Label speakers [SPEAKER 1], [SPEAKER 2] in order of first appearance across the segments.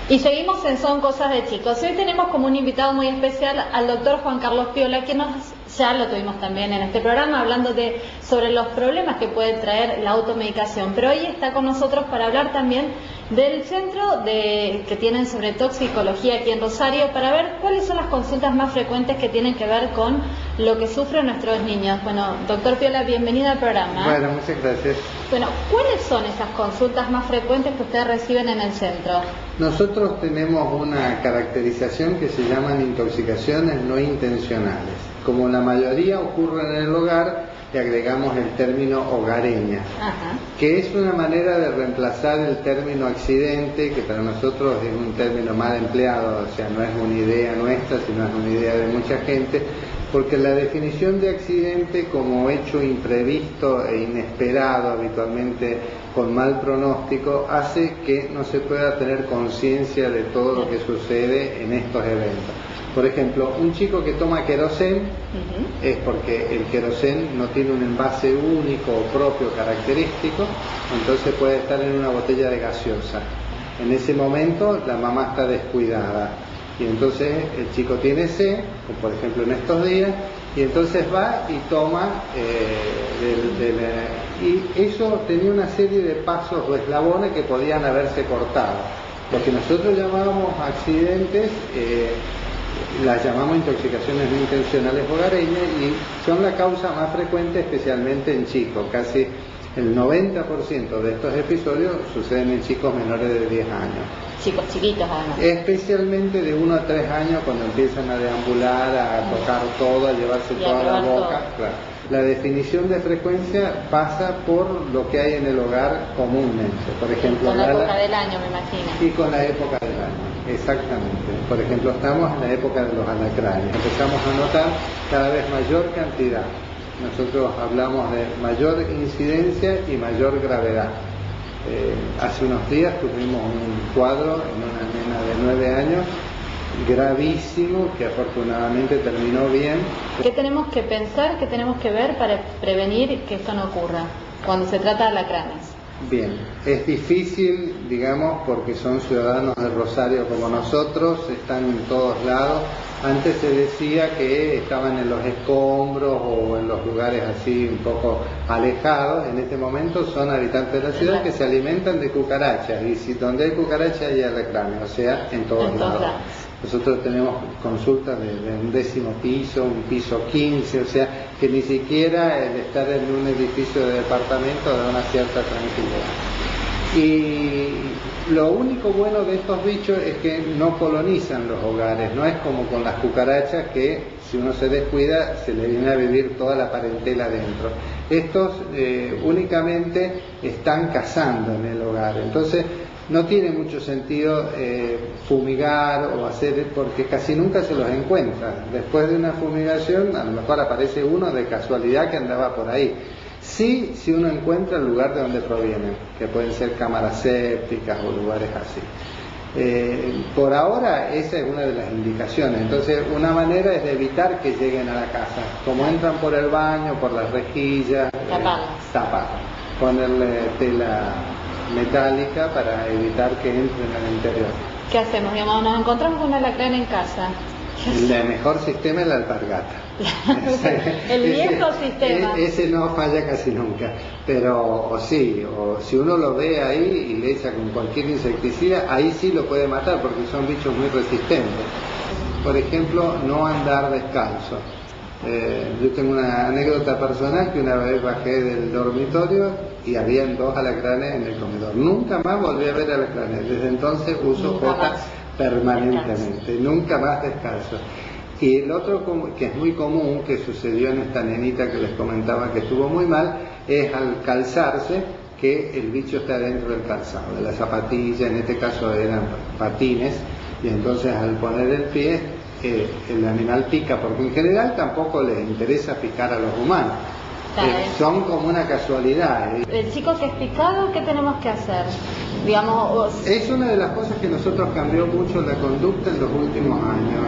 [SPEAKER 1] Y seguimos en Son Cosas de Chicos. Hoy tenemos como un invitado muy especial al doctor Juan Carlos Piola, que ya lo tuvimos también en este programa, hablando sobre los problemas que puede traer la automedicación. Pero hoy está con nosotros para hablar también del centro que tienen sobre toxicología aquí en Rosario, para ver cuáles son las consultas más frecuentes que tienen que ver con lo que sufren nuestros niños. Bueno, doctor Piola, bienvenido al programa.
[SPEAKER 2] Bueno, muchas gracias.
[SPEAKER 1] Bueno, ¿cuáles son esas consultas más frecuentes que ustedes reciben en el centro?
[SPEAKER 2] Nosotros tenemos una caracterización que se llaman intoxicaciones no intencionales. Como la mayoría ocurre en el hogar, le agregamos el término hogareña, que es una manera de reemplazar el término accidente, que para nosotros es un término mal empleado, o sea, no es una idea nuestra, sino es una idea de mucha gente, porque la definición de accidente como hecho imprevisto e inesperado, habitualmente con mal pronóstico, hace que no se pueda tener conciencia de todo lo que sucede en estos eventos. Por ejemplo, un chico que toma querosén es porque el querosén no tiene un envase único o propio característico, entonces puede estar en una botella de gaseosa. En ese momento la mamá está descuidada y entonces el chico tiene sed, como por ejemplo en estos días, y entonces va y toma y eso tenía una serie de pasos o eslabones que podían haberse cortado. Lo que nosotros llamábamos accidentes, las llamamos intoxicaciones no intencionales hogareñas y son la causa más frecuente, especialmente en chicos. Casi el 90% de estos episodios suceden en chicos menores de 10 años.
[SPEAKER 1] Chicos chiquitos además.
[SPEAKER 2] Especialmente de 1 a 3 años, cuando empiezan a deambular, a tocar todo, a llevarse toda la boca. Claro. La definición de frecuencia pasa por lo que hay en el hogar comúnmente. Por ejemplo,
[SPEAKER 1] con la época del año, me imagino.
[SPEAKER 2] Y con la época del año, exactamente. Por ejemplo, estamos en la época de los alacranes. Empezamos a notar cada vez mayor cantidad. Nosotros hablamos de mayor incidencia y mayor gravedad. Hace unos días tuvimos un cuadro en una nena de 9 años, gravísimo, que afortunadamente terminó bien.
[SPEAKER 1] ¿Qué tenemos que pensar, qué tenemos que ver para prevenir que esto no ocurra cuando se trata de alacranes?
[SPEAKER 2] Bien, es difícil, digamos, porque son ciudadanos de Rosario como nosotros, están en todos lados. Antes se decía que estaban en los escombros o en los lugares así un poco alejados. En este momento son habitantes de la ciudad que se alimentan de cucarachas, y si donde hay cucarachas hay alacranes, o sea, en todos lados. Nosotros tenemos consultas de un 10º piso, un piso 15, o sea, que ni siquiera el estar en un edificio de departamento da una cierta tranquilidad. Y lo único bueno de estos bichos es que no colonizan los hogares, no es como con las cucarachas que si uno se descuida se le viene a vivir toda la parentela dentro. Estos únicamente están cazando en el hogar, entonces no tiene mucho sentido fumigar o hacer, porque casi nunca se los encuentra. Después de una fumigación a lo mejor aparece uno de casualidad que andaba por ahí. Sí, si uno encuentra el lugar de donde provienen, que pueden ser cámaras sépticas o lugares así. Por ahora esa es una de las indicaciones. Entonces una manera es de evitar que lleguen a la casa. Como entran por el baño, por las rejillas, taparlas, ponerle tela metálica para evitar que entren al interior.
[SPEAKER 1] ¿Qué hacemos? Digamos, nos encontramos con un alacrán en casa.
[SPEAKER 2] El mejor sistema es la alpargata.
[SPEAKER 1] El viejo sistema.
[SPEAKER 2] Ese no falla casi nunca, pero o si uno lo ve ahí y le echa con cualquier insecticida, ahí sí lo puede matar porque son bichos muy resistentes. Por ejemplo, no andar descalzo. Yo tengo una anécdota personal que una vez bajé del dormitorio y habían 2 alacranes en el comedor. Nunca más volví a ver alacranes. Desde entonces uso botas permanentemente, nunca más descalzo. Y el otro que es muy común, que sucedió en esta nenita que les comentaba que estuvo muy mal, es al calzarse, que el bicho está dentro del calzado, de la zapatilla, en este caso eran patines, y entonces al poner el pie, el animal pica, porque en general tampoco les interesa picar a los humanos. Son como una casualidad.
[SPEAKER 1] El chico que es picado, ¿qué tenemos que hacer? Digamos,
[SPEAKER 2] es una de las cosas que nosotros cambió mucho la conducta en los últimos años.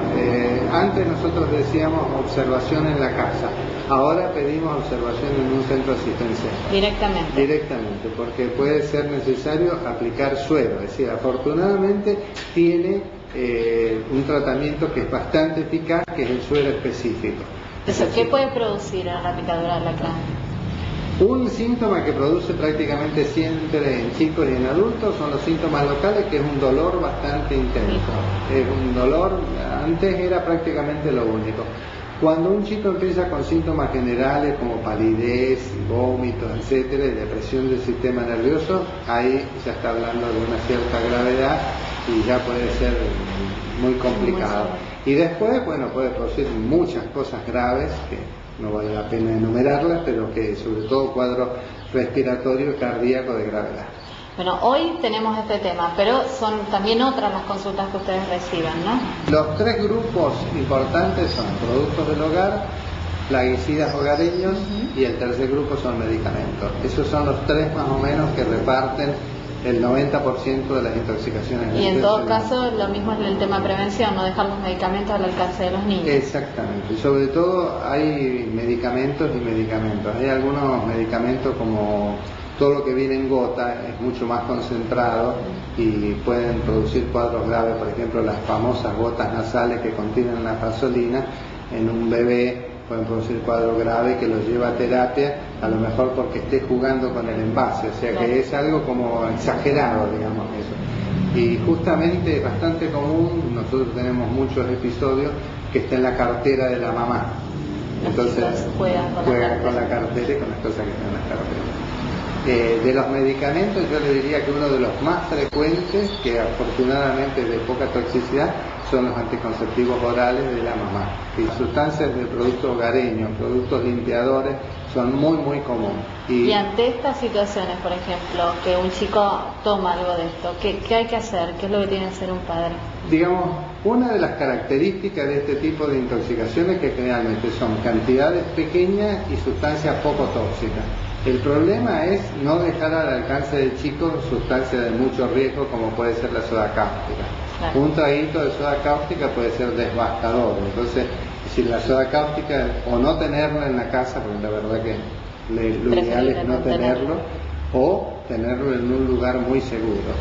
[SPEAKER 2] Antes nosotros decíamos observación en la casa. Ahora pedimos observación en un centro asistencial.
[SPEAKER 1] Directamente.
[SPEAKER 2] Directamente, porque puede ser necesario aplicar suero. Es decir, afortunadamente tiene un tratamiento que es bastante eficaz, que es el suero específico.
[SPEAKER 1] Eso, ¿qué puede producir la picadura de alacrán?
[SPEAKER 2] Un síntoma que produce prácticamente siempre en chicos y en adultos son los síntomas locales, que es un dolor bastante intenso. Es un dolor, antes era prácticamente lo único. Cuando un chico empieza con síntomas generales como palidez, vómitos, etcétera, y depresión del sistema nervioso, ahí ya está hablando de una cierta gravedad y ya puede ser muy complicado. Y después, bueno, puede producir muchas cosas graves que no vale la pena enumerarlas, pero que sobre todo cuadro respiratorio y cardíaco de gravedad.
[SPEAKER 1] Bueno, hoy tenemos este tema, pero son también otras las consultas que ustedes reciban, ¿no?
[SPEAKER 2] Los tres grupos importantes son productos del hogar, plaguicidas hogareños y el tercer grupo son medicamentos. Esos son los tres más o menos que reparten el 90% de las intoxicaciones.
[SPEAKER 1] Y en todo caso, lo mismo es el tema de prevención, no dejar los medicamentos al alcance de los niños.
[SPEAKER 2] Exactamente, y sobre todo hay medicamentos y medicamentos. Hay algunos medicamentos como todo lo que viene en gota es mucho más concentrado y pueden producir cuadros graves, por ejemplo las famosas gotas nasales que contienen la fasolina en un bebé pueden producir cuadros graves que los lleva a terapia, a lo mejor porque esté jugando con el envase, o sea que es algo como exagerado, digamos eso. Y justamente es bastante común, nosotros tenemos muchos episodios que está en la cartera de la mamá. Entonces juegan con la cartera y con las cosas que están en la cartera. De los medicamentos yo le diría que uno de los más frecuentes, que afortunadamente es de poca toxicidad, son los anticonceptivos orales de la mamá. Y sustancias de productos hogareños, productos limpiadores, son muy comunes.
[SPEAKER 1] Y ante estas situaciones, por ejemplo, que un chico toma algo de esto, ¿qué hay que hacer? ¿Qué es lo que tiene que hacer un padre?
[SPEAKER 2] Digamos, una de las características de este tipo de intoxicaciones que generalmente son cantidades pequeñas y sustancias poco tóxicas. El problema es no dejar al alcance del chico sustancias de mucho riesgo como puede ser la soda cáustica. Claro. Un traguito de soda cáustica puede ser devastador, entonces si la soda cáustica o no tenerla en la casa, porque la verdad que lo ideal es no tenerlo, o tenerlo en un lugar muy seguro.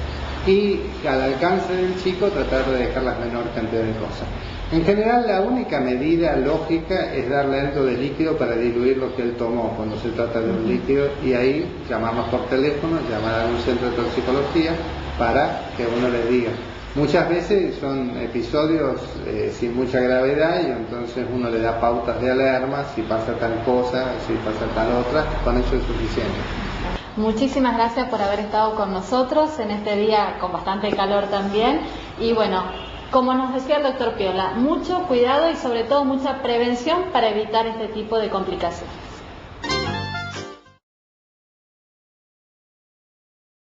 [SPEAKER 2] Y al alcance del chico tratar de dejar la menor cantidad de cosas. En general la única medida lógica es darle algo de líquido para diluir lo que él tomó cuando se trata de un líquido, y ahí llamamos por teléfono, llamar a un centro de toxicología para que uno le diga. Muchas veces son episodios sin mucha gravedad y entonces uno le da pautas de alarma, si pasa tal cosa, si pasa tal otra, con eso es suficiente.
[SPEAKER 1] Muchísimas gracias por haber estado con nosotros en este día con bastante calor también. Y bueno, como nos decía el doctor Piola, mucho cuidado y sobre todo mucha prevención para evitar este tipo de complicaciones.